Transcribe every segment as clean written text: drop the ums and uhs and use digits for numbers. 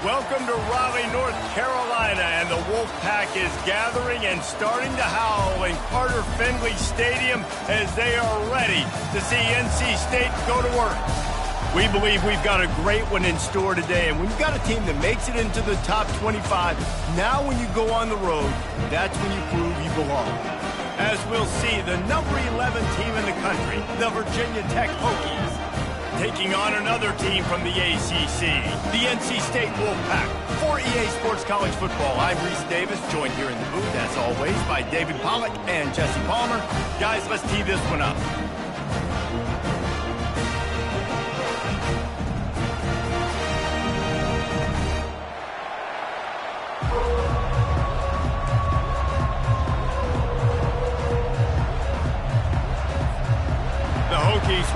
Welcome to Raleigh, North Carolina, and the Wolfpack is gathering and starting to howl in Carter Finley Stadium as they are ready to see NC State go to work. We believe we've got a great one in store today, and when you've got a team that makes it into the top 25, now when you go on the road, that's when you prove you belong. As we'll see, the number 11 team in the country, the Virginia Tech Hokies, taking on another team from the ACC, the NC State Wolfpack. For EA Sports College Football, I'm Reese Davis, joined here in the booth, as always, by David Pollack and Jesse Palmer. Guys, let's tee this one up.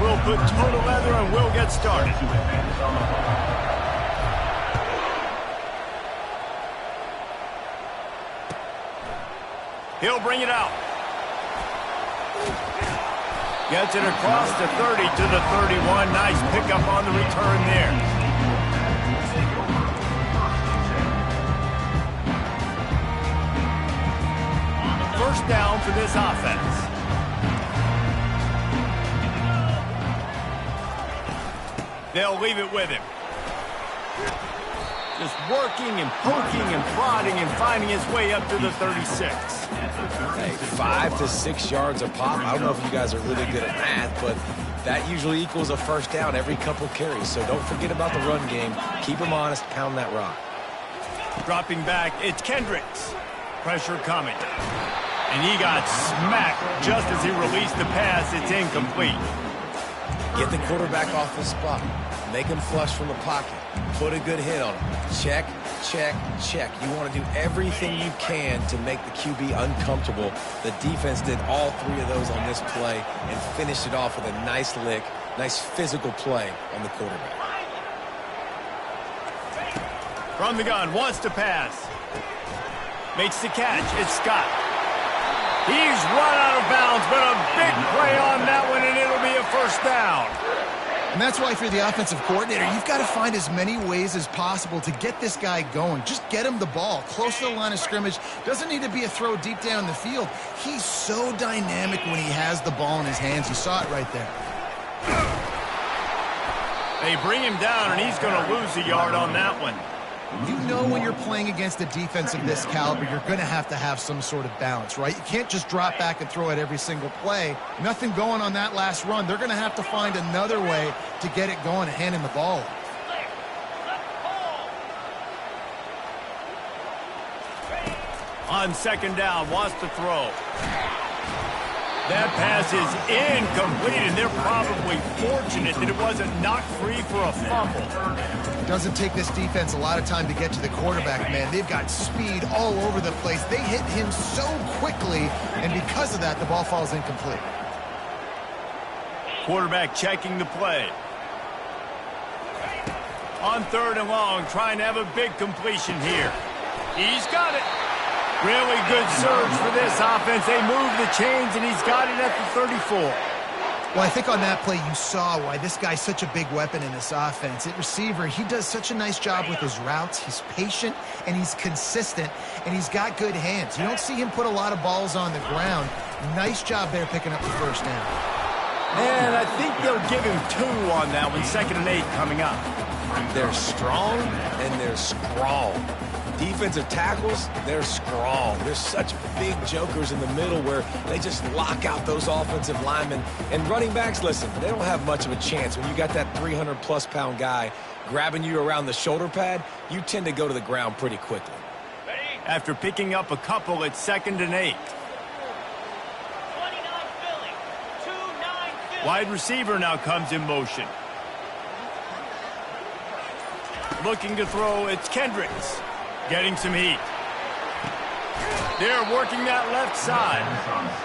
We'll put total leather and we'll get started. He'll bring it out. Gets it across the 30 to the 31. Nice pickup on the return there. First down for this offense. They'll leave it with him. Just working and poking and prodding and finding his way up to the 36. Hey, 5 to 6 yards a pop. I don't know if you guys are really good at math, but that usually equals a first down every couple carries. So don't forget about the run game. Keep him honest. Pound that rock. Dropping back, it's Kendricks. Pressure coming. And he got smacked just as he released the pass. It's incomplete. Get the quarterback off his spot. Make him flush from the pocket. Put a good hit on him. Check, check, check. You want to do everything you can to make the QB uncomfortable. The defense did all three of those on this play and finished it off with a nice lick, nice physical play on the quarterback. From the gun, wants to pass. Makes the catch. It's Scott. He's run out of bounds, but a big play on that one, and it'll be a first down. And that's why if you're the offensive coordinator, you've got to find as many ways as possible to get this guy going. Just get him the ball close to the line of scrimmage. Doesn't need to be a throw deep down the field. He's so dynamic when he has the ball in his hands. You saw it right there. They bring him down, and he's going to lose a yard on that one. You know when you're playing against a defense of this caliber, you're going to have some sort of balance, right? You can't just drop back and throw it every single play. Nothing going on that last run. They're going to have to find another way to get it going and hand him the ball. On second down, wants to throw. That pass is incomplete, and they're probably fortunate that it wasn't knocked free for a fumble. It doesn't take this defense a lot of time to get to the quarterback, man. They've got speed all over the place. They hit him so quickly, and because of that, the ball falls incomplete. Quarterback checking the play. On third and long, trying to have a big completion here. He's got it. Really good surge for this offense. They move the chains, and he's got it at the 34. Well, I think on that play you saw why this guy's such a big weapon in this offense. At receiver, he does such a nice job with his routes. He's patient, and he's consistent, and he's got good hands. You don't see him put a lot of balls on the ground. Nice job there picking up the first down. And I think they'll give him 2 on that one. 2nd and 8 coming up. They're strong, and they're scrawl. Defensive tackles, they're scrawl. There's such big jokers in the middle where they just lock out those offensive linemen. And running backs, listen, they don't have much of a chance. When you got that 300-plus pound guy grabbing you around the shoulder pad, you tend to go to the ground pretty quickly. After picking up a couple, it's 2nd and 8. Wide receiver now comes in motion. Looking to throw, it's Kendricks. Getting some heat. They're working that left side.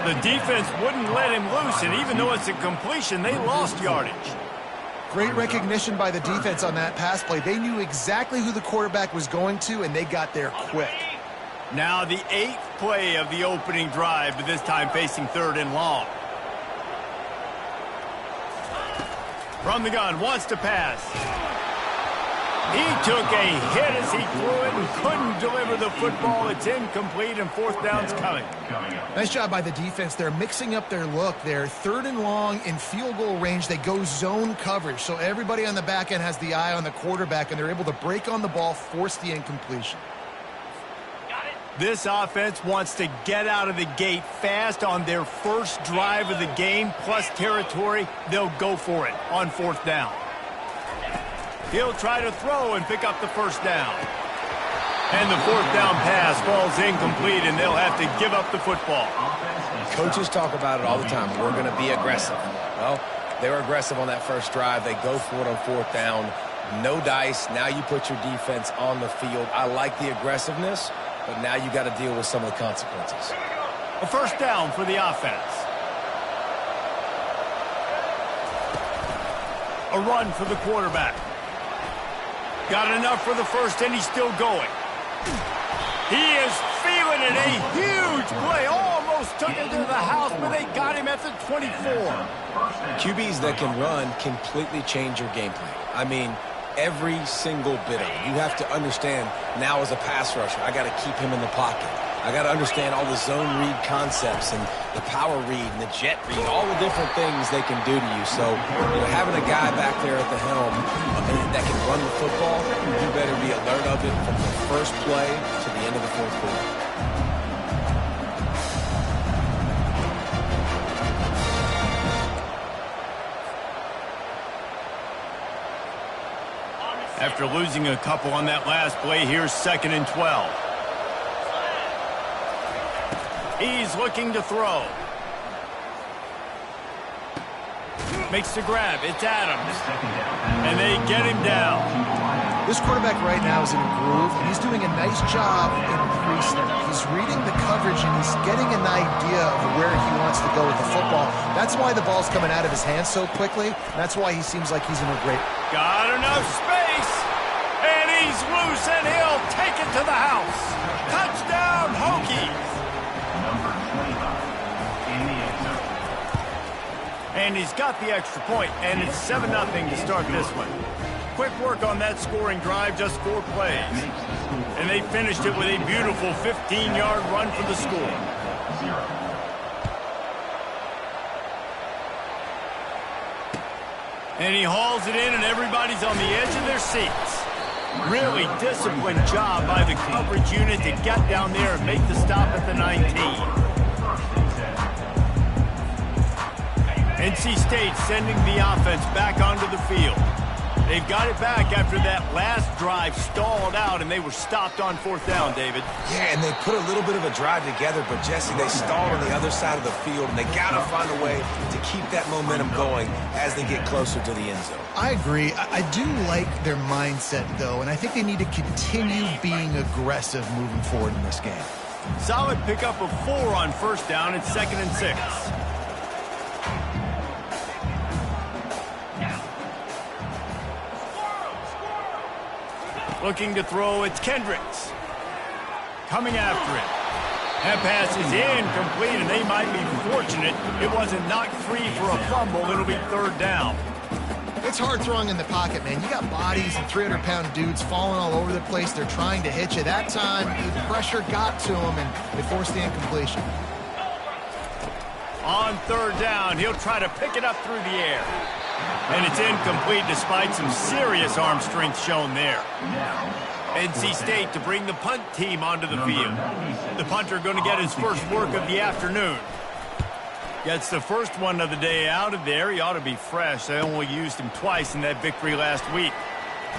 The defense wouldn't let him loose, and even though it's a completion, they lost yardage. Great recognition by the defense on that pass play. They knew exactly who the quarterback was going to, and they got there quick. Now the 8th play of the opening drive, but this time facing 3rd and long. From the gun, wants to pass. He took a hit as he threw it and couldn't deliver the football. It's incomplete, and fourth down's coming. Nice job by the defense. They're mixing up their look. They're third and long in field goal range. They go zone coverage, so everybody on the back end has the eye on the quarterback, and they're able to break on the ball, force the incompletion. This offense wants to get out of the gate fast on their first drive of the game, plus territory. They'll go for it on fourth down. He'll try to throw and pick up the first down. And the fourth down pass falls incomplete, and they'll have to give up the football. Coaches talk about it all the time. We're going to be aggressive. Well, they were aggressive on that first drive. They go for it on fourth down. No dice. Now you put your defense on the field. I like the aggressiveness, but now you got to deal with some of the consequences. A first down for the offense. A run for the quarterback. Got enough for the first, and he's still going. He is feeling it. A huge play. Almost took him to the house, but they got him at the 24. QBs that can run completely change your game plan. I mean, every single bit of it. You have to understand now as a pass rusher, I got to keep him in the pocket. I got to understand all the zone read concepts and the power read and the jet read, all the different things they can do to you. So, having a guy back there at the helm that can run the football, you better be alert of it from the first play to the end of the fourth quarter. After losing a couple on that last play, here's 2nd and 12. He's looking to throw. Makes the grab. It's Adams. And they get him down. This quarterback right now is in a groove, and he's doing a nice job in pre-snap. He's reading the coverage, and he's getting an idea of where he wants to go with the football. That's why the ball's coming out of his hands so quickly. That's why he seems like he's in a great... Got enough space. And he's loose, and he'll take it to the house. Touchdown, Hokies. And he's got the extra point, and it's 7-0 to start this one. Quick work on that scoring drive, just 4 plays. And they finished it with a beautiful 15-yard run for the score. And he hauls it in, and everybody's on the edge of their seats. Really disciplined job by the coverage unit to get down there and make the stop at the 19. NC State sending the offense back onto the field. They've got it back after that last drive stalled out, and they were stopped on fourth down, David. Yeah, and they put a little bit of a drive together, but, Jesse, they stalled on the other side of the field, and they got to find a way to keep that momentum going as they get closer to the end zone. I agree. I do like their mindset, though, and I think they need to continue being aggressive moving forward in this game. Solid pickup of 4 on first down. It's 2nd and 6. Looking to throw, it's Kendricks. Coming after it. That pass is incomplete, and they might be fortunate it wasn't knocked free for a fumble. It'll be 3rd down. It's hard throwing in the pocket, man. You got bodies and 300-pound dudes falling all over the place. They're trying to hit you. That time, the pressure got to them, and they forced the incompletion. On 3rd down, he'll try to pick it up through the air. And it's incomplete despite some serious arm strength shown there. NC State to bring the punt team onto the field. The punter going to get his first work of the afternoon. Gets the first one of the day out of there. He ought to be fresh. They only used him twice in that victory last week.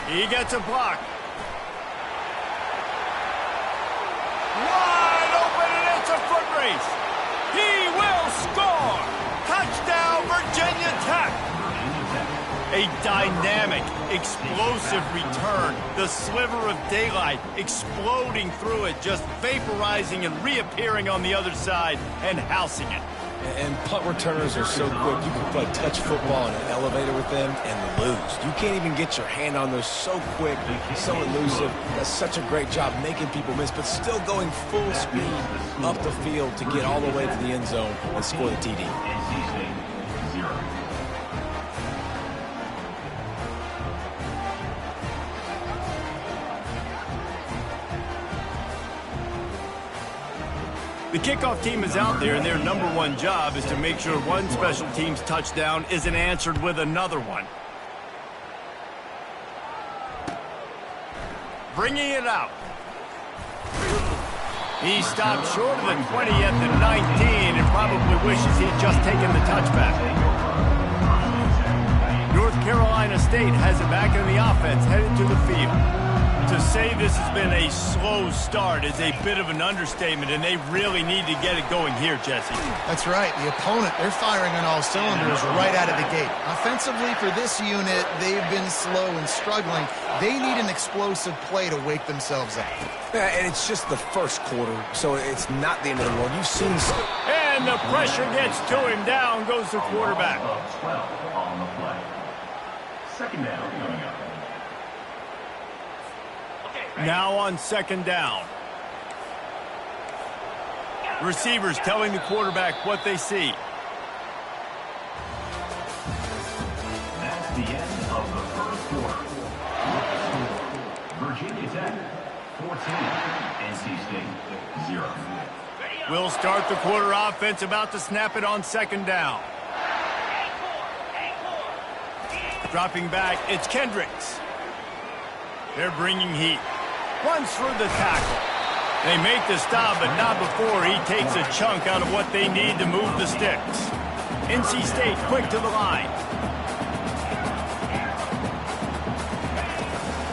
He gets a block. Wide open, and it's a foot race. He will score. Touchdown, Virginia Tech. A dynamic, explosive return. The sliver of daylight exploding through it, just vaporizing and reappearing on the other side and housing it. And punt returners are so quick. You can play touch football in an elevator with them and lose. You can't even get your hand on those. So quick, so elusive. That's such a great job making people miss, but still going full speed up the field to get all the way to the end zone and score the TD. The kickoff team is out there, and their #1 job is to make sure one special team's touchdown isn't answered with another one. Bringing it out. He stopped short of the 20 at the 19 and probably wishes he'd just taken the touchback. North Carolina State has it back in the offense, headed to the field. To say this has been a slow start is a bit of an understatement, and they really need to get it going here, Jesse. That's right. The opponent, they're firing on all cylinders right out of the gate. Offensively, for this unit, they've been slow and struggling. They need an explosive play to wake themselves up. Yeah, and it's just the first quarter, so it's not the end of the world. You've seen... And the pressure gets to him. Down goes the quarterback. 12 on the play. Second down coming up. Now on second down. Receivers telling the quarterback what they see. That's the end of the first quarter. Virginia Tech, 14. NC State, 0. We'll start the quarter offense, about to snap it on second down. Dropping back, it's Kendricks. They're bringing heat. Runs through the tackle. They make the stop, but not before he takes a chunk out of what they need to move the sticks. NC State quick to the line.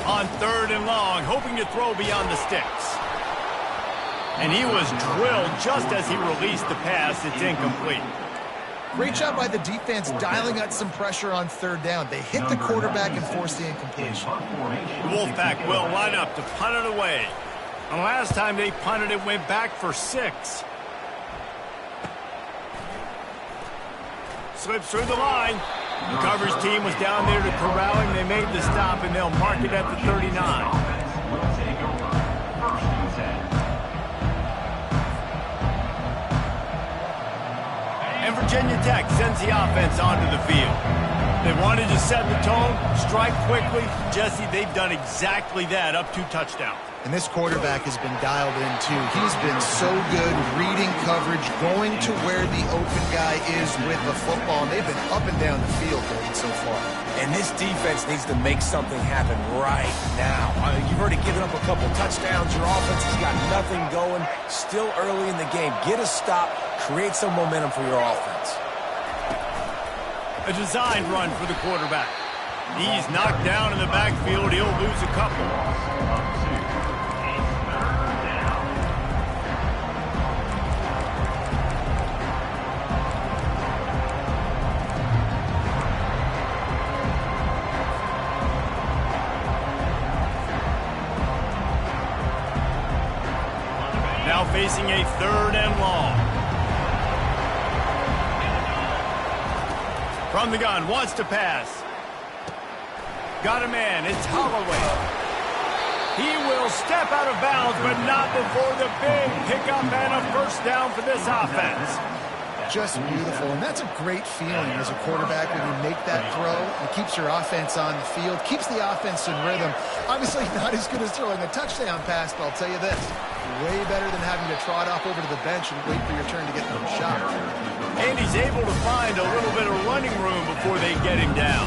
On third and long, hoping to throw beyond the sticks. And he was drilled just as he released the pass. It's incomplete. Great job by the defense dialing out some pressure on third down. They hit the quarterback and forced the incompletion. The Wolfpack will line up to punt it away. And last time they punted, it went back for 6. Slips through the line. The coverage team was down there to corral him. They made the stop, and they'll mark it at the 39. And Virginia Tech sends the offense onto the field. They wanted to set the tone, strike quickly. Jesse, they've done exactly that, up 2 touchdowns. And this quarterback has been dialed in, too. He's been so good reading coverage, going to where the open guy is with the football. And they've been up and down the field so far. And this defense needs to make something happen right now. You've already given up a couple touchdowns. Your offense has got nothing going. Still early in the game. Get a stop. Create some momentum for your offense. A design run for the quarterback. He's knocked down in the backfield. He'll lose a couple. Now facing a third and long. From the gun, wants to pass. Got a man, it's Holloway. He will step out of bounds, but not before the big pickup and a first down for this offense. Just beautiful, and that's a great feeling as a quarterback when you make that throw. It keeps your offense on the field, keeps the offense in rhythm. Obviously not as good as throwing a touchdown pass, but I'll tell you this, way better than having to trot off over to the bench and wait for your turn to get another shot. And he's able to find a little bit of running room before they get him down.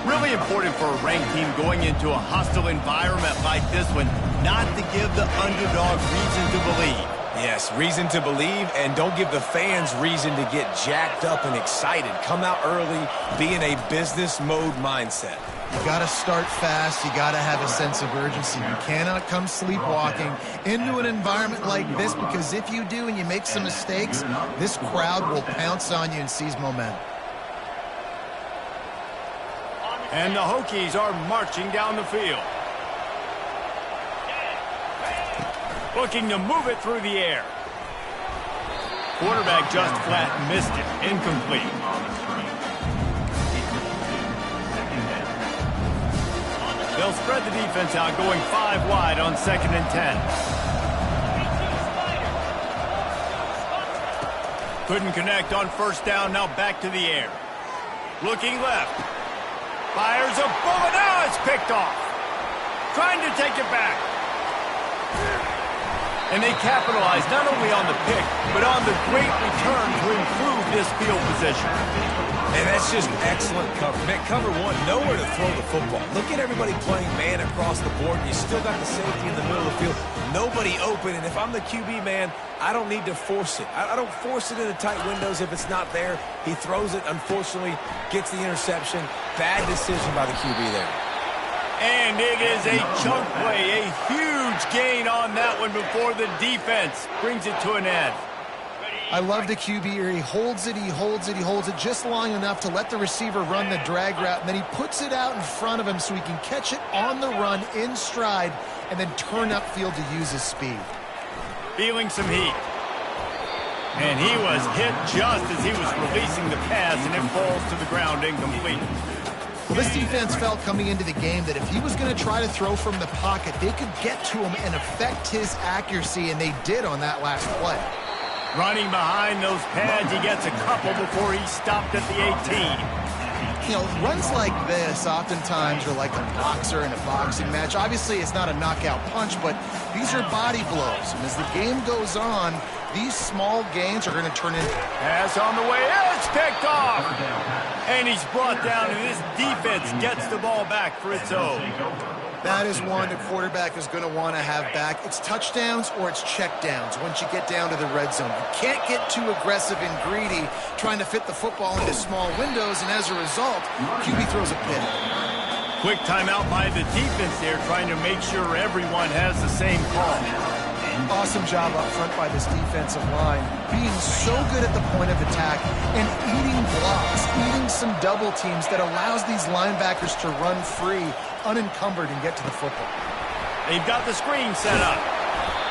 Really important for a ranked team going into a hostile environment like this one, not to give the underdog reason to believe. Yes, reason to believe, and don't give the fans reason to get jacked up and excited. Come out early, be in a business mode mindset. You got to start fast. You got to have a sense of urgency. You cannot come sleepwalking into an environment like this, because if you do and you make some mistakes, this crowd will pounce on you and seize momentum. And the Hokies are marching down the field. Looking to move it through the air. Quarterback just flat missed it. Incomplete. They'll spread the defense out, going 5 wide on 2nd and 10. Couldn't connect on first down, now back to the air. Looking left. Fires a bullet. Now it's picked off. Trying to take it back. And they capitalized not only on the pick, but on the great return to improve this field position. And that's just excellent cover. Man, cover one, nowhere to throw the football. Look at everybody playing man across the board. You still got the safety in the middle of the field. Nobody open, and if I'm the QB, man, I don't need to force it. I don't force it into tight windows if it's not there. He throws it, unfortunately, gets the interception. Bad decision by the QB there. And it is a chunk play, a huge gain on that one before the defense brings it to an end. I love the QB here. He holds it, he holds it, he holds it just long enough to let the receiver run the drag route, and then he puts it out in front of him so he can catch it on the run in stride and then turn upfield to use his speed. Feeling some heat. And he was hit just as he was releasing the pass, and it falls to the ground incomplete. Well, this defense felt coming into the game that if he was going to try to throw from the pocket, they could get to him and affect his accuracy, and they did on that last play. Running behind those pads, he gets a couple before he stopped at the 18. You know, runs like this oftentimes are like a boxer in a boxing match. Obviously, it's not a knockout punch, but these are body blows. And as the game goes on, these small gains are going to turn into... Pass on the way, it's picked off! And he's brought down, and this defense gets the ball back for its own. That is one the quarterback is going to want to have back. It's touchdowns or it's checkdowns once you get down to the red zone. You can't get too aggressive and greedy trying to fit the football into small windows, and as a result, QB throws a pick. Quick timeout by the defense there, trying to make sure everyone has the same call. Awesome job up front by this defensive line, being so good at the point of attack and eating blocks, eating some double teams that allows these linebackers to run free, unencumbered, and get to the football. They've got the screen set up.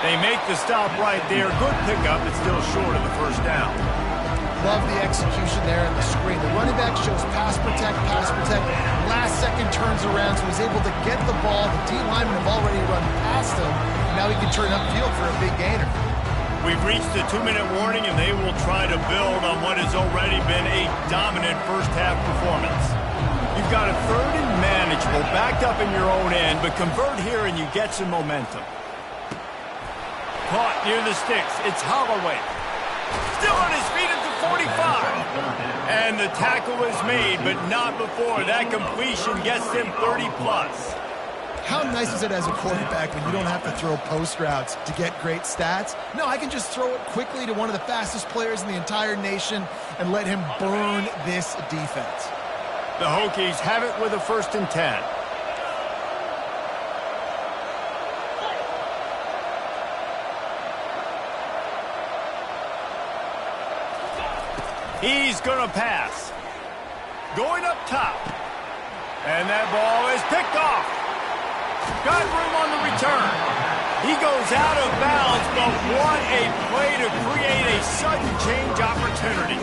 They make the stop right there. Good pickup, but still short of the first down. Love the execution there in the screen. The running back shows pass protect, last second turns around, so he's able to get the ball. The D linemen have already run past him. Now he can turn upfield for a big gainer. We've reached the 2-minute warning, and they will try to build on what has already been a dominant first-half performance. You've got a third and manageable, backed up in your own end, but convert here and you get some momentum. Caught near the sticks. It's Holloway. Still on his feet at the 45. And the tackle is made, but not before. That completion gets them 30-plus. How nice is it as a quarterback when you don't have to throw post routes to get great stats? No, I can just throw it quickly to one of the fastest players in the entire nation and let him burn this defense. The Hokies have it with a 1st and 10. He's going to pass. Going up top. And that ball is picked off. Got room on the return. He goes out of bounds, but what a play to create a sudden change opportunity.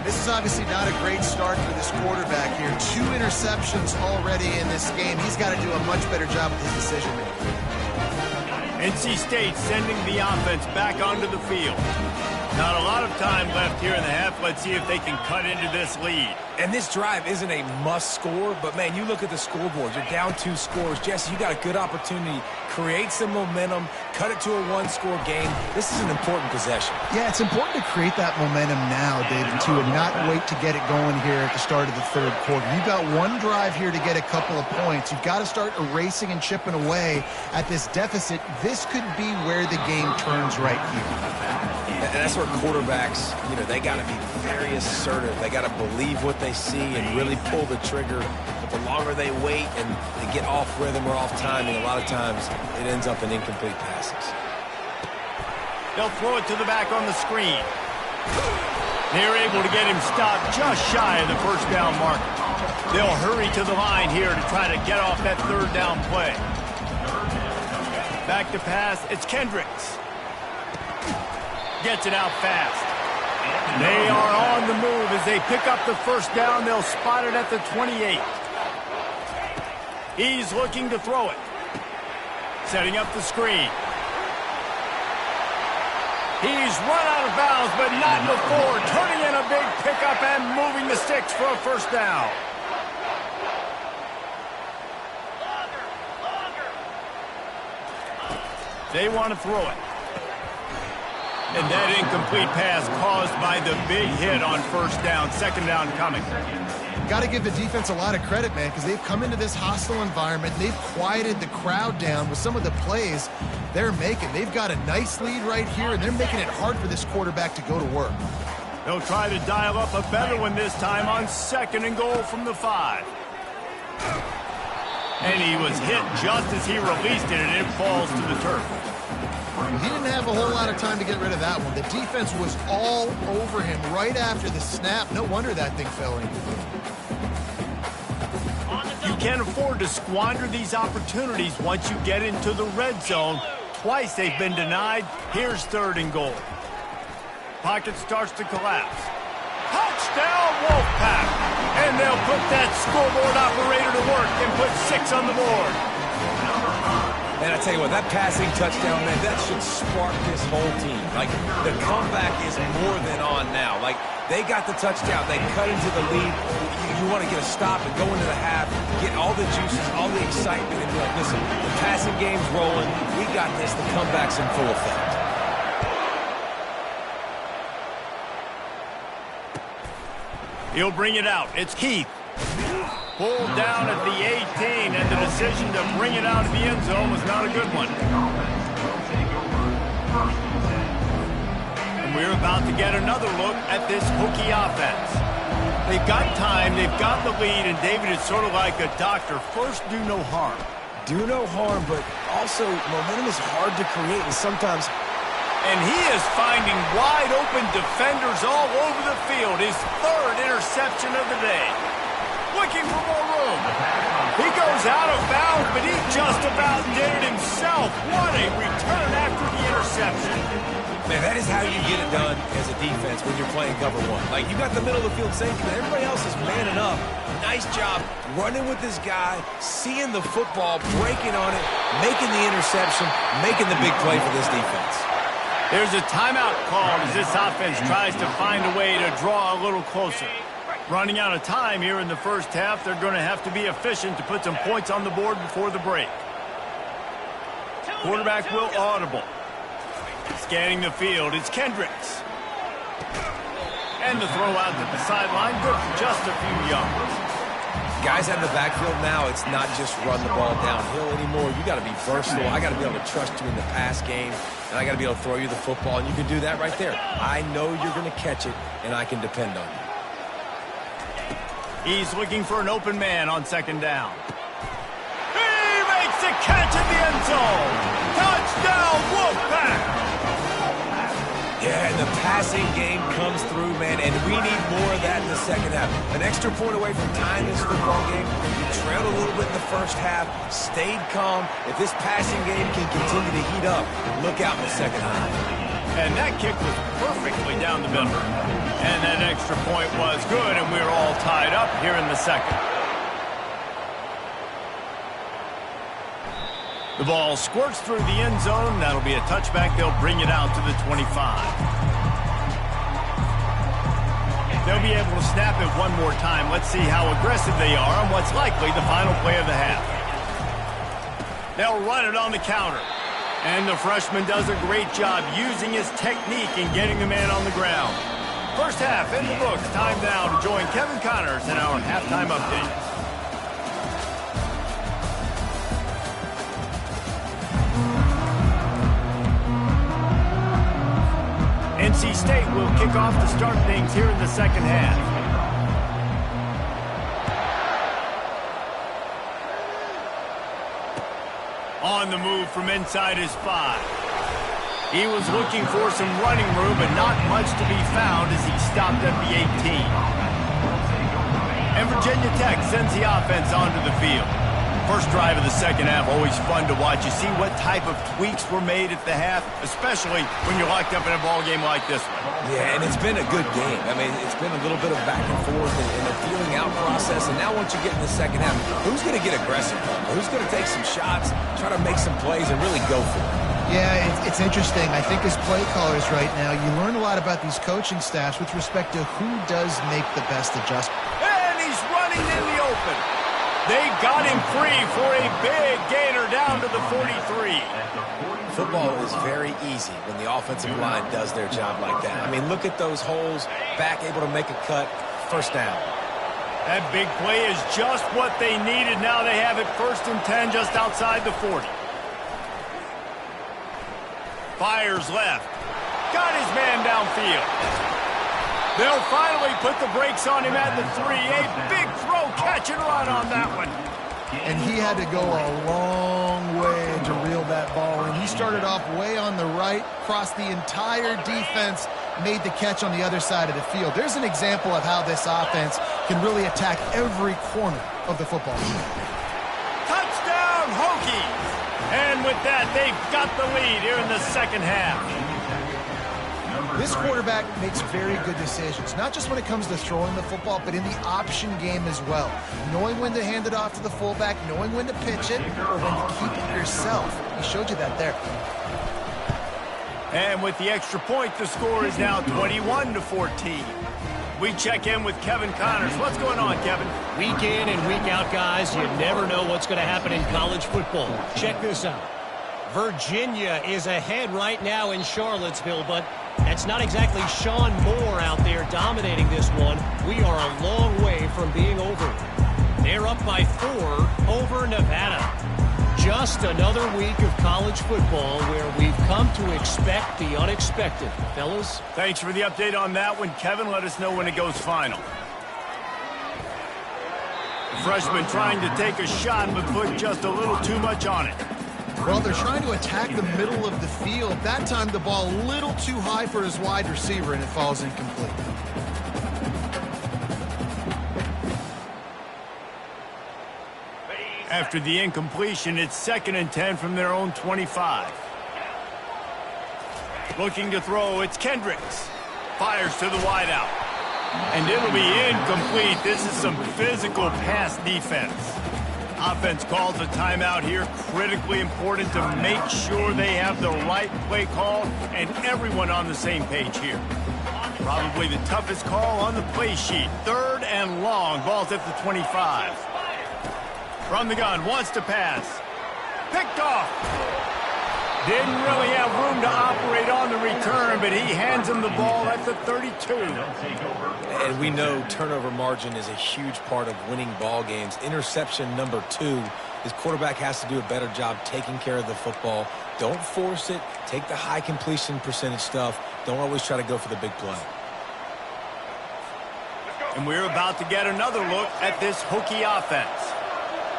This is obviously not a great start for this quarterback here. 2 interceptions already in this game. He's got to do a much better job with his decision-making. NC State sending the offense back onto the field. Not a lot of time left here in the half. Let's see if they can cut into this lead. And this drive isn't a must score, but, man, you look at the scoreboard. You're down 2 scores. Jesse, you got a good opportunity. Create some momentum. Cut it to a 1-score game. This is an important possession. Yeah, it's important to create that momentum now, David, too, and not wait to get it going here at the start of the 3rd quarter. You've got one drive here to get a couple of points. You've got to start erasing and chipping away at this deficit. This could be where the game turns right here. And that's where quarterbacks, they got to be very assertive. They got to believe what they see and really pull the trigger. But the longer they wait and they get off rhythm or off timing, a lot of times it ends up in incomplete passes. They'll throw it to the back on the screen. They're able to get him stopped just shy of the first down marker. They'll hurry to the line here to try to get off that 3rd down play. Back to pass, it's Kendricks. Gets it out fast. They are on the move as they pick up the 1st down. They'll spot it at the 28. He's looking to throw it. Setting up the screen. He's run out of bounds, but not before. Turning in a big pickup and moving the sticks for a 1st down. They want to throw it. And that incomplete pass caused by the big hit on first down. Second down coming. Got to give the defense a lot of credit, man, because they've come into this hostile environment. They've quieted the crowd down with some of the plays they're making. They've got a nice lead right here, and they're making it hard for this quarterback to go to work. They'll try to dial up a better one this time on 2nd and goal from the 5. And he was hit just as he released it, and it falls to the turf. He didn't have a whole lot of time to get rid of that one. The defense was all over him right after the snap. No wonder that thing fell in. You can't afford to squander these opportunities once you get into the red zone. Twice they've been denied. Here's 3rd and goal. Pocket starts to collapse. Touchdown, Wolfpack! And they'll put that scoreboard operator to work and put 6 on the board. And I tell you what, that passing touchdown, man, that should spark this whole team. Like, the comeback is more than on now. Like, they got the touchdown. They cut into the lead. You want to get a stop and go into the half, get all the juices, all the excitement, and be like, listen, the passing game's rolling. We got this. The comeback's in full effect. He'll bring it out. It's Keith. Pulled down at the 18, and the decision to bring it out of the end zone was not a good one. And we're about to get another look at this Hokie offense. They've got time, they've got the lead, and David is sort of like a doctor. First, do no harm. Do no harm, but also momentum is hard to create, and sometimes... And he is finding wide-open defenders all over the field. His 3rd interception of the day. Looking for more room. He goes out of bounds, but he just about did it himself. What a return after the interception. Man, that is how you get it done as a defense when you're playing cover 1. Like, you got the middle of the field sinking, and everybody else is manning up. Nice job running with this guy, seeing the football, breaking on it, making the interception, making the big play for this defense. There's a timeout called as this offense tries to find a way to draw a little closer. Running out of time here in the first half, they're going to have to be efficient to put some points on the board before the break. Quarterback will audible. Scanning the field, it's Kendricks. And the throw out to the sideline, good for just a few yards. Guys out in the backfield now, it's not just run the ball downhill anymore. You got to be versatile. I got to be able to trust you in the pass game, and I got to be able to throw you the football, and you can do that right there. I know you're going to catch it, and I can depend on you. He's looking for an open man on 2nd down. He makes the catch in the end zone. Touchdown, Wolfpack! Yeah, and the passing game comes through, man, and we need more of that in the second half. An extra point away from tying this football game. You trailed a little bit in the first half, stayed calm. If this passing game can continue to heat up, look out in the second half. And that kick was perfectly down the middle. And that extra point was good, and we're all tied up here in the second. The ball squirts through the end zone. That'll be a touchback. They'll bring it out to the 25. They'll be able to snap it one more time. Let's see how aggressive they are on what's likely the final play of the half. They'll run it on the counter. And the freshman does a great job using his technique and getting the man on the ground. First half in the books. Time now to join Kevin Connors in our halftime update. NC State will kick off to start things here in the second half. On the move from inside his 5. He was looking for some running room, but not much to be found as he stopped at the 18. And Virginia Tech sends the offense onto the field. First drive of the second half, always fun to watch. You see what type of tweaks were made at the half, especially when you're locked up in a ball game like this one. Yeah, and it's been a good game. I mean, it's been a little bit of back and forth and a feeling out process. And now once you get in the second half, who's going to get aggressive? Who's going to take some shots, try to make some plays, and really go for it? Yeah, it's interesting. I think as play callers right now, you learn a lot about these coaching staffs with respect to who does make the best adjustment. And he's running in the open. They got him free for a big gainer down to the 43. Football is very easy when the offensive line does their job like that. I mean, look at those holes, back able to make a cut, first down. That big play is just what they needed. Now they have it 1st and 10 just outside the 40. Fires left. Got his man downfield. They'll finally put the brakes on him at the 3. A big throw, catch and run on that one. And he had to go a long way to reel that ball in. He started off way on the right, crossed the entire defense, made the catch on the other side of the field. There's an example of how this offense can really attack every corner of the football field. Touchdown, Hokies! And with that, they've got the lead here in the second half. This quarterback makes very good decisions, not just when it comes to throwing the football, but in the option game as well. Knowing when to hand it off to the fullback, knowing when to pitch it, or when to keep it yourself. He showed you that there. And with the extra point, the score is now 21-14. We check in with Kevin Connors. What's going on, Kevin? Week in and week out, guys, you never know what's going to happen in college football. Check this out. Virginia is ahead right now in Charlottesville, but that's not exactly Sean Moore out there dominating this one. We are a long way from being over. They're up by 4 over Nevada. Just another week of college football where we've come to expect the unexpected. Fellas? Thanks for the update on that one, Kevin. Let us know when it goes final. The freshman trying to take a shot, but put just a little too much on it. Well, they're trying to attack the middle of the field. That time the ball a little too high for his wide receiver, and it falls incomplete. After the incompletion, it's 2nd and 10 from their own 25. Looking to throw, it's Kendricks. Fires to the wideout. And it'll be incomplete. This is some physical pass defense. Offense calls a timeout here. Critically important to make sure they have the right play call and everyone on the same page here. Probably the toughest call on the play sheet. 3rd and long. Ball's at the 25. From the gun, wants to pass. Picked off. Didn't really have room to operate on the return, but he hands him the ball at the 32. And we know turnover margin is a huge part of winning ball games. Interception number 2. His quarterback has to do a better job taking care of the football. Don't force it. Take the high completion percentage stuff. Don't always try to go for the big play. And we're about to get another look at this Hokie offense.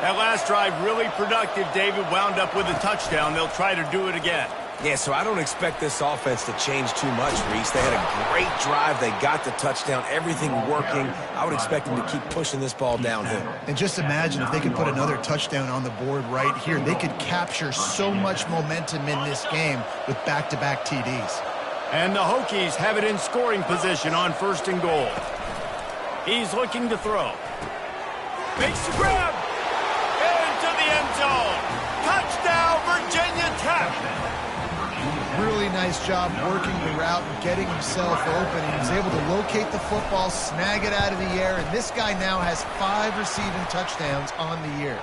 That last drive really productive. David wound up with a touchdown. They'll try to do it again. Yeah, so I don't expect this offense to change too much, Reese. They had a great drive. They got the touchdown. Everything working. I would expect them to keep pushing this ball downhill. And just imagine if they could put another touchdown on the board right here. They could capture so much momentum in this game with back-to-back TDs. And the Hokies have it in scoring position on 1st and goal. He's looking to throw. Makes the grab. Into the end zone. Touchdown, Virginia Tech. Really nice job working the route and getting himself open. He was able to locate the football, snag it out of the air, and this guy now has 5 receiving touchdowns on the year.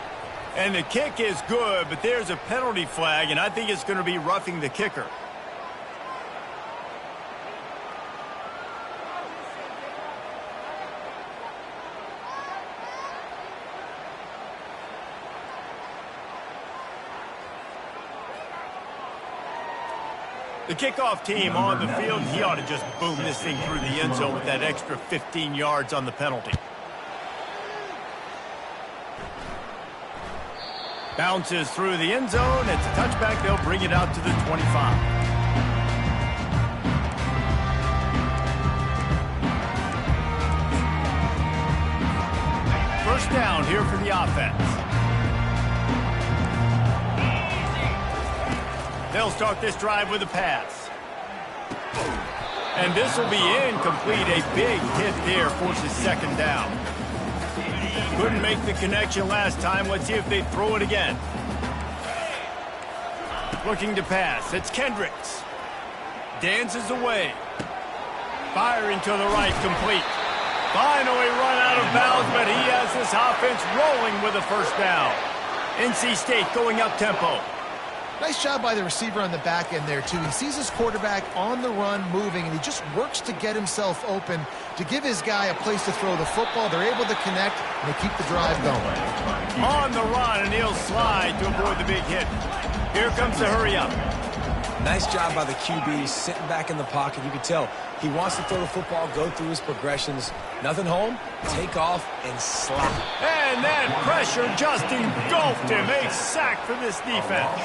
And the kick is good, but there's a penalty flag, and I think it's going to be roughing the kicker. The kickoff team on the field, he ought to just boom this thing through the end zone with that extra 15 yards on the penalty. Bounces through the end zone. It's a touchback. They'll bring it out to the 25. First down here for the offense. They'll start this drive with a pass. And this will be incomplete. A big hit there forces 2nd down. Couldn't make the connection last time. Let's see if they throw it again. Looking to pass. It's Kendricks. Dances away. Firing to the right, complete. Finally run out of bounds, but he has this offense rolling with a first down. NC State going up-tempo. Nice job by the receiver on the back end there, too. He sees his quarterback on the run moving, and he just works to get himself open to give his guy a place to throw the football. They're able to connect, and they keep the drive going. On the run, and he'll slide to avoid the big hit. Here comes the hurry-up. Nice job by the QB, sitting back in the pocket. You can tell he wants to throw the football, go through his progressions. Nothing home, take off, and slide. And that pressure just engulfed him. A sack for this defense.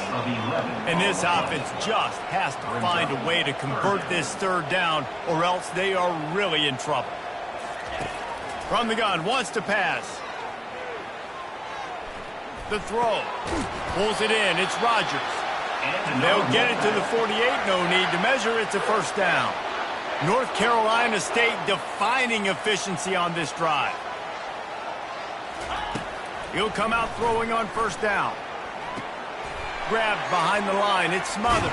And this offense just has to find a way to convert this third down, or else they are really in trouble. From the gun, wants to pass. The throw. Pulls it in. It's Rodgers. They'll get it to the 48. No need to measure. It's a first down. North Carolina State defining efficiency on this drive. He'll come out throwing on first down. Grabbed behind the line. It's Smothers.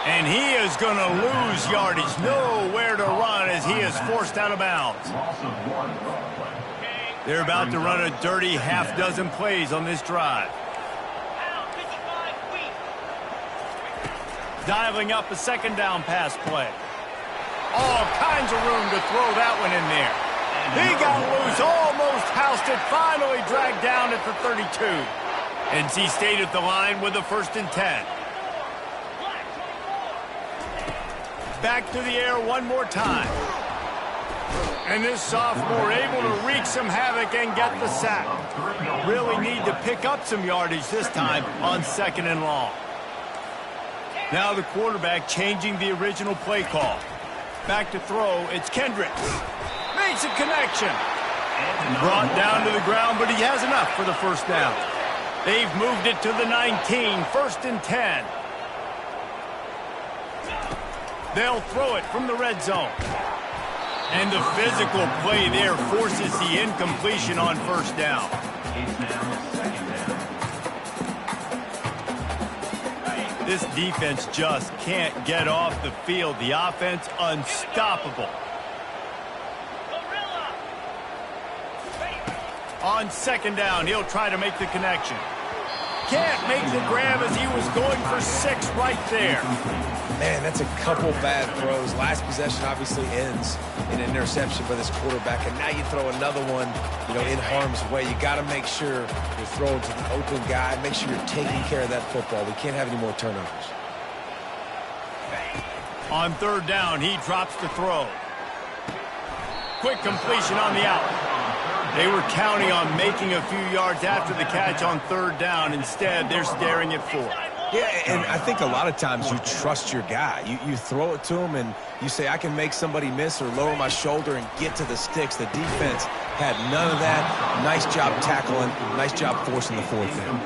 And he is going to lose yardage. Nowhere to run as he is forced out of bounds. They're about to run a dirty half-dozen plays on this drive. Dialing up a second down pass play. All kinds of room to throw that one in there. He got loose, almost housed it, finally dragged down at the 32. NC State at the line with a 1st and 10. Back to the air one more time. And this sophomore able to wreak some havoc and get the sack. Really need to pick up some yardage this time on 2nd and long. Now the quarterback changing the original play call. Back to throw, it's Kendricks. Makes a connection. Brought down to the ground, but he has enough for the first down. They've moved it to the 19, 1st and 10. They'll throw it from the red zone. And the physical play there forces the incompletion on first down. This defense just can't get off the field. The offense unstoppable. On 2nd down, he'll try to make the connection. Can't make the grab as he was going for 6 right there. Man, that's a couple bad throws. Last possession obviously ends in an interception by this quarterback, and now you throw another one, in harm's way. You got to make sure you're throwing to the open guy. Make sure you're taking care of that football. We can't have any more turnovers. On 3rd down, he drops the throw. Quick completion on the out. They were counting on making a few yards after the catch on 3rd down. Instead, they're staring at 4th. Yeah, and I think a lot of times you trust your guy. You throw it to him and you say, I can make somebody miss or lower my shoulder and get to the sticks. The defense had none of that. Nice job tackling. Nice job forcing the 4th down.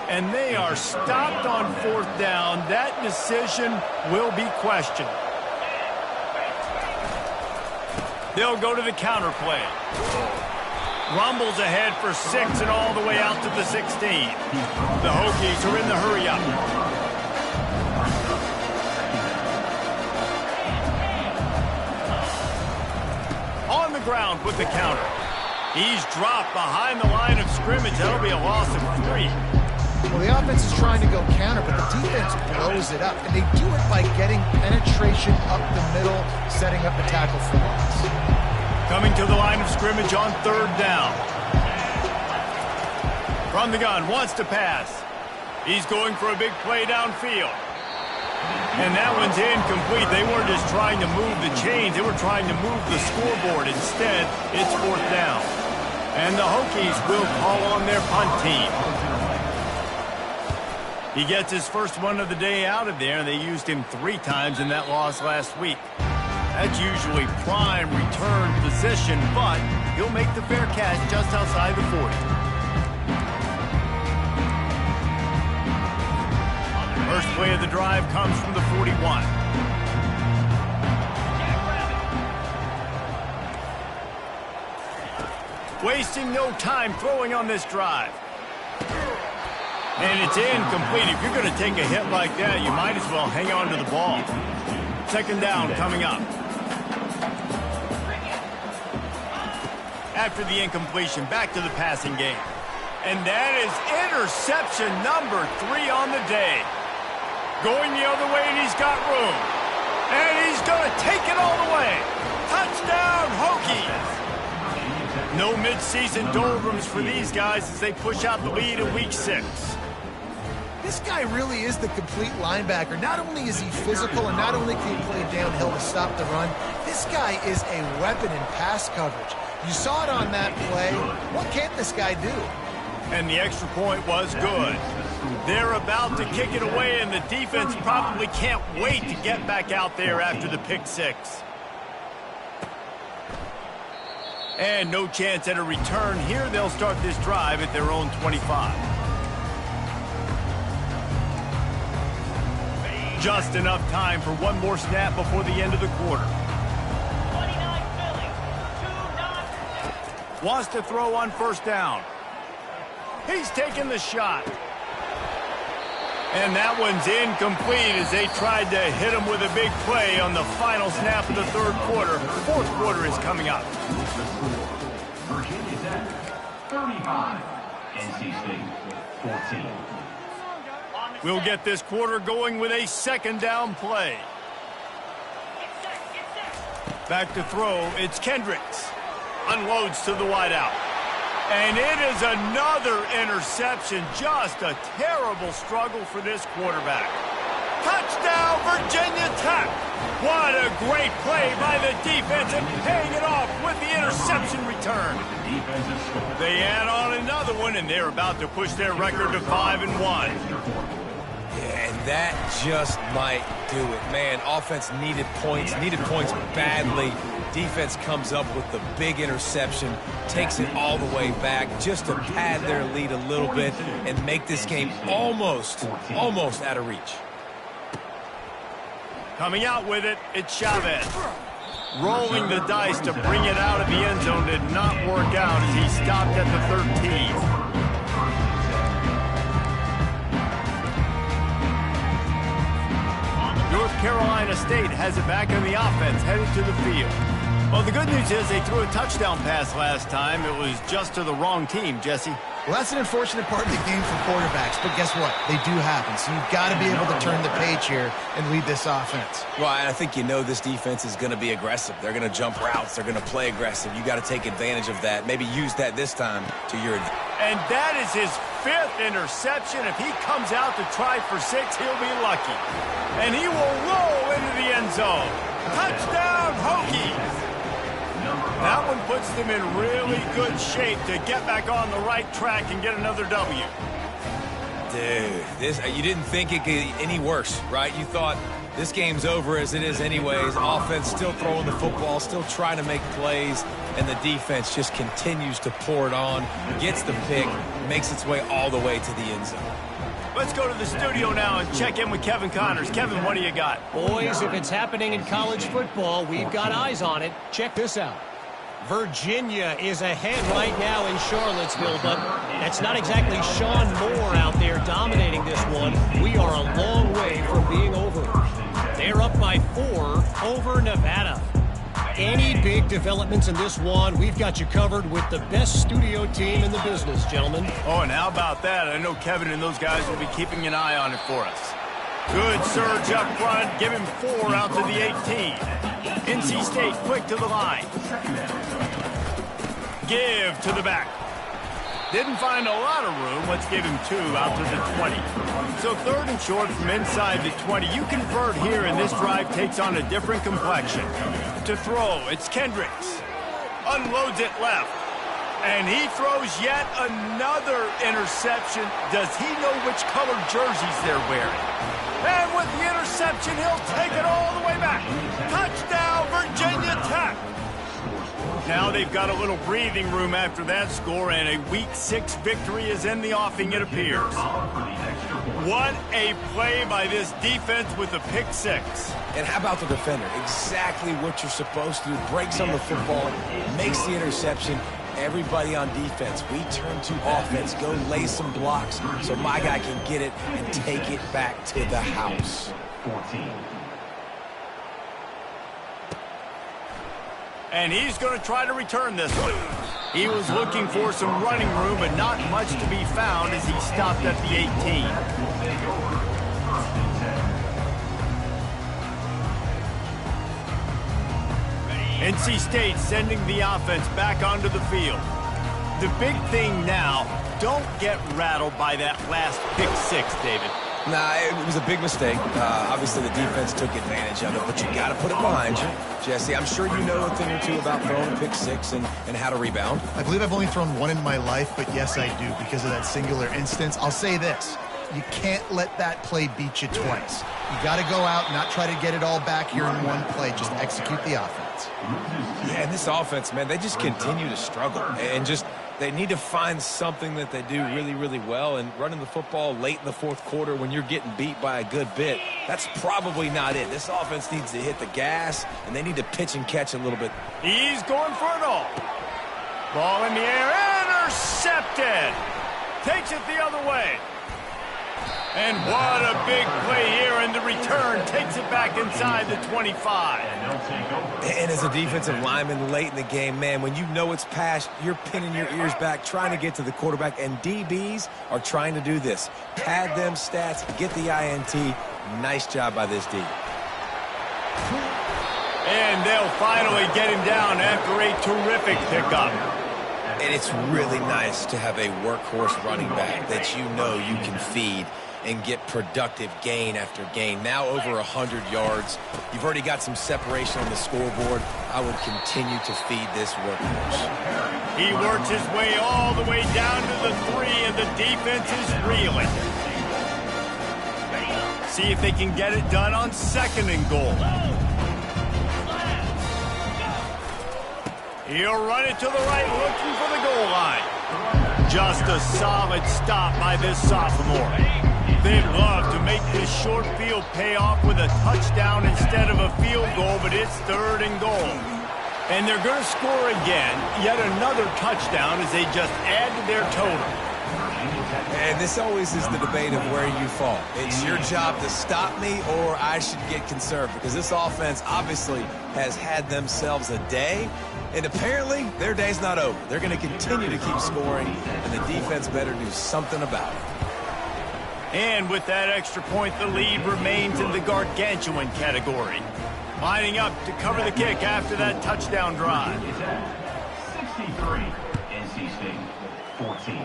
And they are stopped on 4th down. That decision will be questioned. They'll go to the counter play. Rumbles ahead for 6 and all the way out to the 16. The Hokies are in the hurry-up. On the ground with the counter. He's dropped behind the line of scrimmage. That'll be a loss of 3. Well, the offense is trying to go counter, but the defense blows it up. And they do it by getting penetration up the middle, setting up the tackle for loss. Coming to the line of scrimmage on 3rd down. From the gun, wants to pass. He's going for a big play downfield. And that one's incomplete. They weren't just trying to move the chains. They were trying to move the scoreboard. Instead, it's 4th down. And the Hokies will call on their punt team. He gets his first one of the day out of there, and they used him 3 times in that loss last week. That's usually prime return position, but he'll make the fair catch just outside the 40. First play of the drive comes from the 41. Wasting no time throwing on this drive. And it's incomplete. If you're going to take a hit like that, you might as well hang on to the ball. 2nd down coming up. after the incompletion. Back to the passing game. And that is interception number 3 on the day. Going the other way, and he's got room. And he's going to take it all the way. Touchdown, Hokies! No midseason doldrums for these guys as they push out the lead in Week 6. This guy really is the complete linebacker. Not only is he physical and not only can he play downhill to stop the run, this guy is a weapon in pass coverage. You saw it on that play. What can't this guy do? And the extra point was good. They're about to kick it away, and the defense probably can't wait to get back out there after the pick 6. And no chance at a return here. They'll start this drive at their own 25. Just enough time for one more snap before the end of the quarter. 29 Philly, 2 Wants to throw on first down. He's taking the shot. And that one's incomplete as they tried to hit him with a big play on the final snap of the third quarter. Fourth quarter is coming up. Virginia Tech, 35. NC State, 14. We'll get this quarter going with a second down play. Back to throw, it's Kendricks. Unloads to the wideout. And it is another interception. Just a terrible struggle for this quarterback. Touchdown, Virginia Tech. What a great play by the defense and paying it off with the interception return. They add on another one, and they're about to push their record to 5-1. Yeah, and that just might do it. Man, offense needed points badly. Defense comes up with the big interception, takes it all the way back just to pad their lead a little bit and make this game almost out of reach. Coming out with it, it's Chavez. Rolling the dice to bring it out of the end zone did not work out as he stopped at the 13. North Carolina State has it back on the offense, headed to the field. Well, the good news is they threw a touchdown pass last time. It was just to the wrong team, Jesse. Well, that's an unfortunate part of the game for quarterbacks, but guess what? They do happen, so you've got to be able to turn the page here and lead this offense. Well, I think this defense is going to be aggressive. They're going to jump routes. They're going to play aggressive. You got to take advantage of that. Maybe use that this time to your advantage. And that is his 5th interception. If he comes out to try for 6, he'll be lucky. And he will roll into the end zone. Touchdown, Hokies! That one puts them in really good shape to get back on the right track and get another W. Dude, you didn't think it could get any worse, right? You thought this game's over as it is anyways. Offense still throwing the football, still trying to make plays, and the defense just continues to pour it on, gets the pick, makes its way all the way to the end zone. Let's go to the studio now and check in with Kevin Connors. Kevin, what do you got? Boys, if it's happening in college football, we've got eyes on it. Check this out. Virginia is ahead right now in Charlottesville, but that's not exactly Sean Moore out there dominating this one. We are a long way from being over. They're up by 4 over Nevada. Any big developments in this one, we've got you covered with the best studio team in the business, gentlemen. Oh, and how about that? I know Kevin and those guys will be keeping an eye on it for us. Good surge up front. Give him 4 out to the 18. NC State quick to the line. Give to the back. Didn't find a lot of room. Let's give him 2 out to the 20. So 3rd and short from inside the 20. You convert here, and this drive takes on a different complexion. To throw, it's Kendricks. Unloads it left. And he throws yet another interception. Does he know which colored jerseys they're wearing? And with the interception, he'll take it all the way back. Touchdown, Virginia Tech. Now they've got a little breathing room after that score, and a Week 6 victory is in the offing, it appears. What a play by this defense with a pick 6. And how about the defender? Exactly what you're supposed to do. Breaks on the football, makes the interception. Everybody on defense, we turn to offense. Go lay some blocks so my guy can get it and take it back to the house. 14. And he's going to try to return this one. He was looking for some running room, but not much to be found as he stopped at the 18. NC State sending the offense back onto the field. The big thing now, don't get rattled by that last pick six, David. Nah, it was a big mistake. Obviously, the defense took advantage of it, but you got to put it behind you. Jesse, I'm sure you know a thing or two about throwing a pick six and how to rebound. I believe I've only thrown one in my life, but yes, I do because of that singular instance. I'll say this. You can't let that play beat you twice. You got to go out and not try to get it all back here in one play. Just execute the offense. Yeah, and this offense, man, they just continue to struggle. And just they need to find something that they do really, really well. And running the football late in the fourth quarter when you're getting beat by a good bit, that's probably not it. This offense needs to hit the gas, and they need to pitch and catch a little bit. He's going for it all. Ball in the air, intercepted. Takes it the other way. And what a big play here, and the return takes it back inside the 25. And as a defensive lineman late in the game, man, when you know it's past, you're pinning your ears back, trying to get to the quarterback, and DBs are trying to do this. Pad them stats, get the INT. Nice job by this D. And they'll finally get him down after a terrific pickup. And it's really nice to have a workhorse running back that you know you can feed and get productive gain after gain. Now over 100 yards. You've already got some separation on the scoreboard. I would continue to feed this workhorse. He works his way all the way down to the 3, and the defense is reeling. See if they can get it done on 2nd and goal. He'll run it to the right, looking for the goal line. Just a solid stop by this sophomore. They'd love to make this short field pay off with a touchdown instead of a field goal, but it's 3rd and goal. And they're going to score again, yet another touchdown as they just add to their total. And this always is the debate of where you fall. It's your job to stop me, or I should get conserved, because this offense obviously has had themselves a day, and apparently their day's not over. They're going to continue to keep scoring, and the defense better do something about it. And with that extra point, the lead remains in the gargantuan category. Lining up to cover the kick after that touchdown drive. 63, NC State, 14.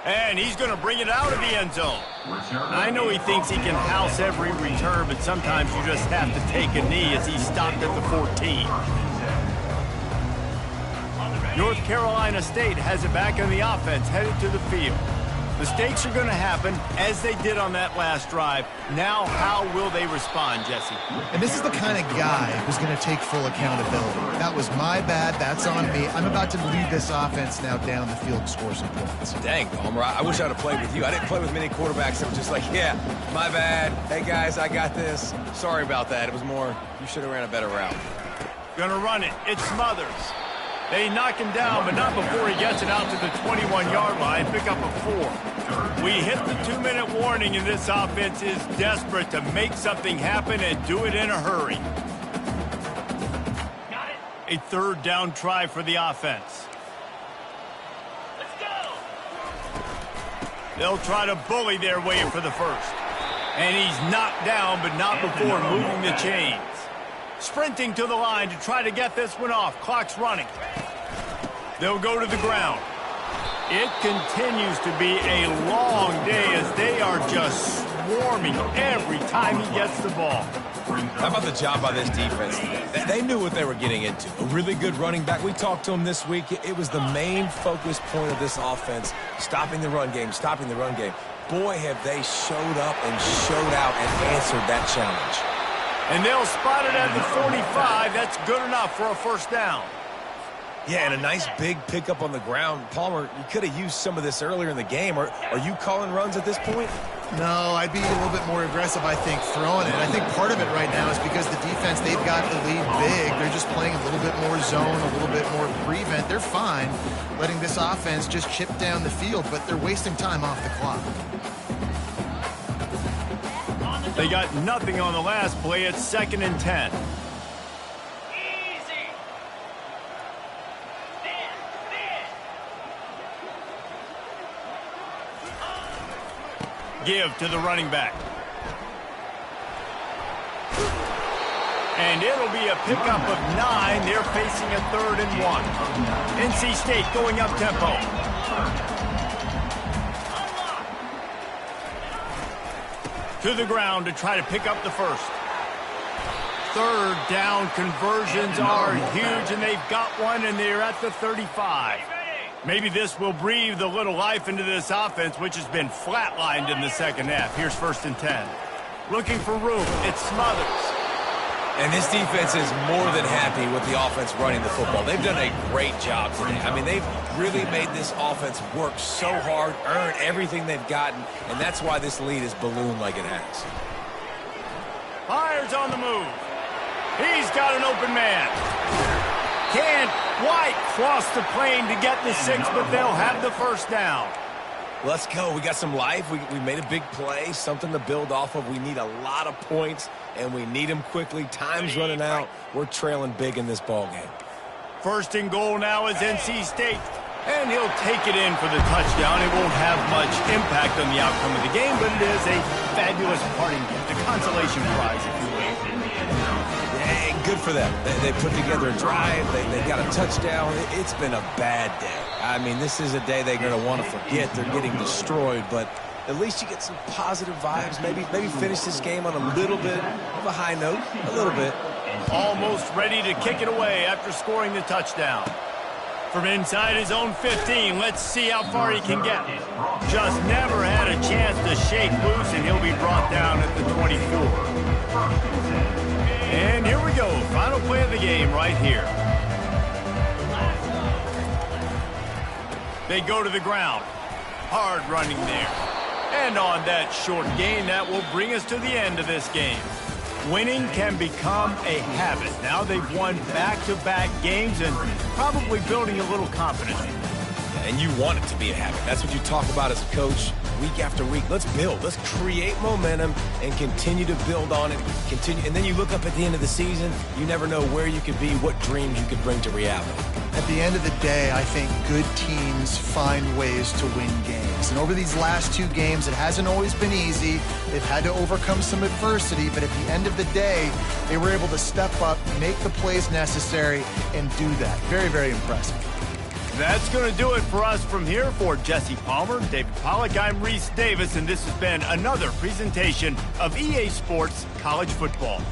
And he's going to bring it out of the end zone. I know he thinks he can house every return, but sometimes you just have to take a knee as he stopped at the 14. North Carolina State has it back on the offense, headed to the field. Mistakes are going to happen, as they did on that last drive. Now, how will they respond, Jesse? And this is the kind of guy who's going to take full accountability. That was my bad. That's on me. I'm about to lead this offense now down the field and score some points. Dang, Palmer, I wish I'd have played with you. I didn't play with many quarterbacks that were just like, yeah, my bad. Hey, guys, I got this. Sorry about that. It was more, you should have ran a better route. Gonna run it. It's Smothers. They knock him down, but not before he gets it out to the 21-yard line. Pick up a 4. We hit the 2-minute warning, and this offense is desperate to make something happen and do it in a hurry. Got it. A 3rd down try for the offense. Let's go. They'll try to bully their way for the 1st. And he's knocked down, but not before moving the chains. Sprinting to the line to try to get this one off. Clock's running. They'll go to the ground. It continues to be a long day as they are just swarming every time he gets the ball. How about the job by this defense? They knew what they were getting into. A really good running back. We talked to him this week. It was the main focus point of this offense, stopping the run game, stopping the run game. Boy, have they showed up and showed out and answered that challenge. And they'll spot it at the 45. That's good enough for a 1st down. Yeah, and a nice big pickup on the ground. Palmer, you could have used some of this earlier in the game. Are you calling runs at this point? No, I'd be a little bit more aggressive, I think, throwing it. I think part of it right now is because the defense, they've got the lead big. They're just playing a little bit more zone, a little bit more prevent. They're fine letting this offense just chip down the field, but they're wasting time off the clock. They got nothing on the last play. It's 2nd and 10. Easy. Give to the running back. And it'll be a pickup of 9. They're facing a 3rd and 1. NC State going up tempo. To the ground to try to pick up the first. 3rd down conversions are huge, and they've got one, and they're at the 35. Maybe this will breathe a little life into this offense, which has been flatlined in the second half. Here's 1st and 10. Looking for room. It's Smothers. And this defense is more than happy with the offense running the football. They've done a great job today. I mean, they've really made this offense work so hard, earn everything they've gotten, and that's why this lead is ballooned like it has. Fires on the move. He's got an open man. Can't quite cross the plane to get the 6, but they'll have the 1st down. Let's go. We got some life. We made a big play, something to build off of. We need a lot of points, and we need them quickly. Time's running out. We're trailing big in this ball game. 1st and goal now is NC State. And he'll take it in for the touchdown. It won't have much impact on the outcome of the game, but it is a fabulous parting gift, a consolation prize, if you will. Hey, good for them. They put together a drive. They got a touchdown. It's been a bad day. I mean, this is a day they're going to want to forget. They're getting destroyed, but at least you get some positive vibes. Maybe finish this game on a little bit of a high note, a little bit. Almost ready to kick it away after scoring the touchdown. From inside his own 15, let's see how far he can get. Just never had a chance to shake loose, and he'll be brought down at the 24. And here we go, final play of the game right here. They go to the ground. Hard running there. And on that short gain, that will bring us to the end of this game. Winning can become a habit. Now they've won back-to-back games and probably building a little confidence. And you want it to be a habit. That's what you talk about as a coach week after week. Let's build. Let's create momentum and continue to build on it. And then you look up at the end of the season, you never know where you could be, what dreams you could bring to reality. At the end of the day, I think good teams find ways to win games. And over these last 2 games, it hasn't always been easy. They've had to overcome some adversity, but at the end of the day, they were able to step up, make the plays necessary, and do that. Very, very impressive. That's going to do it for us from here. For Jesse Palmer, David Pollack, I'm Reese Davis, and this has been another presentation of EA Sports College Football.